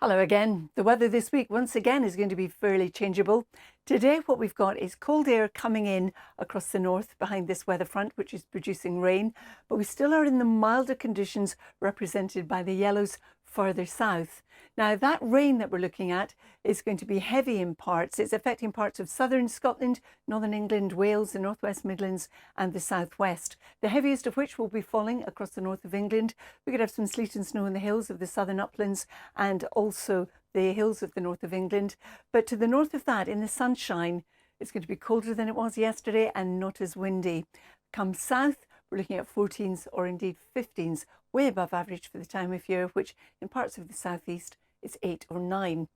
Hello again. The weather this week once again is going to be fairly changeable. Today what we've got is cold air coming in across the north behind this weather front, which is producing rain, but we still are in the milder conditions represented by the yellows further south. Now that rain that we're looking at is going to be heavy in parts. It's affecting parts of southern Scotland, northern England, Wales, the northwest Midlands and the southwest. The heaviest of which will be falling across the north of England. We could have some sleet and snow in the hills of the southern uplands and also the hills of the north of England. But to the north of that, in the sunshine, it's going to be colder than it was yesterday and not as windy. Come south, we're looking at 14s or indeed 15s, way above average for the time of year, which in parts of the southeast is 8 or 9.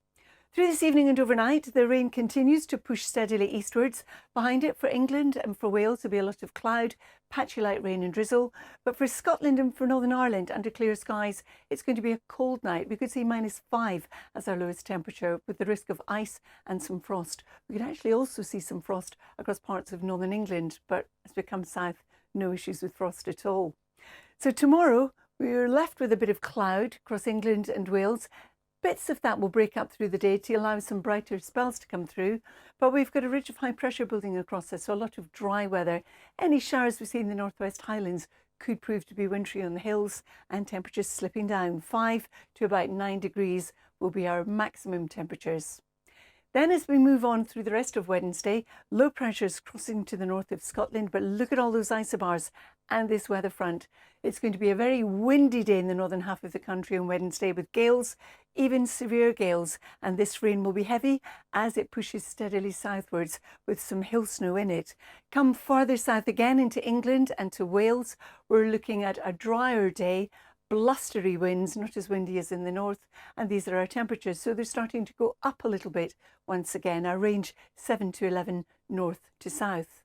Through this evening and overnight, the rain continues to push steadily eastwards. Behind it, for England and for Wales, there'll be a lot of cloud, patchy light rain and drizzle. But for Scotland and for Northern Ireland, under clear skies, it's going to be a cold night. We could see -5 as our lowest temperature, with the risk of ice and some frost. We could actually also see some frost across parts of Northern England, but as we come south, no issues with frost at all. So tomorrow, we're left with a bit of cloud across England and Wales. Bits of that will break up through the day to allow some brighter spells to come through, but we've got a ridge of high pressure building across us, so a lot of dry weather. Any showers we see in the northwest Highlands could prove to be wintry on the hills, and temperatures slipping down. 5 to about 9 degrees will be our maximum temperatures. Then as we move on through the rest of Wednesday, low pressures crossing to the north of Scotland, but look at all those isobars and this weather front. It's going to be a very windy day in the northern half of the country on Wednesday, with gales, even severe gales, and this rain will be heavy as it pushes steadily southwards with some hill snow in it. Come farther south again into England and to Wales, we're looking at a drier day, blustery winds, not as windy as in the north, and these are our temperatures, so they're starting to go up a little bit once again. Our range 7 to 11 north to south.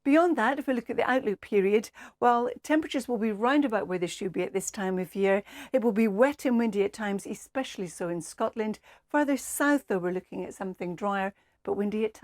Beyond that, if we look at the outlook period, well, temperatures will be round about where they should be at this time of year. It will be wet and windy at times, especially so in Scotland. Further south, though, we're looking at something drier but windy at times.